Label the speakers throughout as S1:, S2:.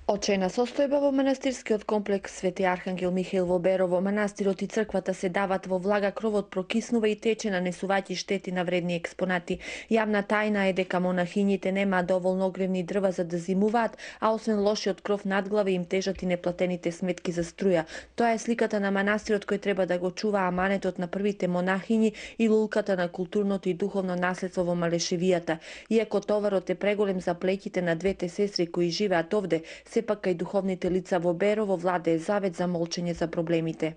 S1: Очајна состојба во манастирскиот комплекс Свети Архангел Михаил во Берово. Манастирот и црквата се дават во влага, кровот прокиснува и тече, нанесувајќи штети на вредни експонати. Јавна тајна е дека монахињите немаат доволно огревни дрва за да зимуваат, а освен лошиот кров над глава им тежат и неплатените сметки за струја. Тоа е сликата на манастирот кој треба да го чува аманетот на првите монахињи и лулката на културното и духовно наследство во Малешевијата. Иако товарот е преголем за плеќите на двете сестри кои живеат овде, сепак кај духовните лица во Берово владее завет за молчење за проблемите.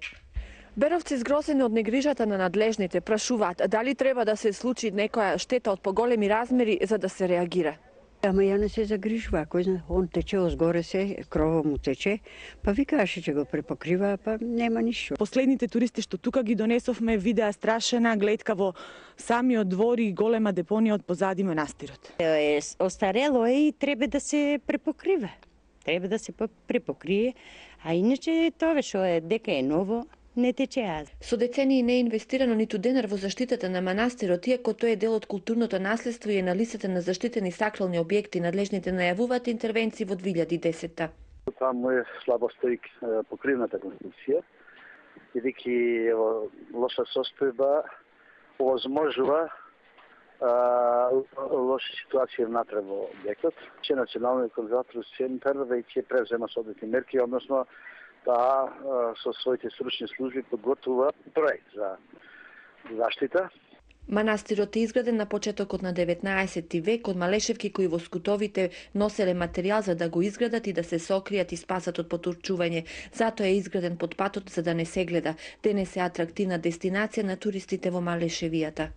S1: Беровци згрозени од негрижата на надлежните прашуваат дали треба да се случи некоја штета од поголеми размери за да се реагира.
S2: Ама ја не се загрижува, кој знае, он тече озгоре се, крово му тече, па викаше че го препокрива, па нема ништо.
S3: Последните туристи што тука ги донесовме видеа страшена гледка во самиот двор и голема депонија од позади манастирот.
S2: Остарело е и треба да се препокрива. Треба да се препокрие, а иначе тоа што е дека е ново, не тече.
S1: Со децении не е инвестирано ниту денар во заштитата на манастирот, иако тој е дел од културното наследство и е на листата на заштитени сакрални објекти. Надлежните најавуваат интервенции во 2010-та.
S4: Таму е слабоста и покривната конструкција, бидејќи лоша состојба овозможува лоша ситуација внатре во објектот. Че Националниот конзерваторски центар веќе презема соодветни мерки, односно да со своите стручни служби подготвува проект за заштита.
S1: Манастирот е изграден на почетокот на 19 век од малешевки кои во скутовите носеле материјал за да го изградат и да се сокријат и спасат од потурчување. Затоа е изграден под патот за да не се гледа. Денес е атрактивна дестинација на туристите во Малешевијата.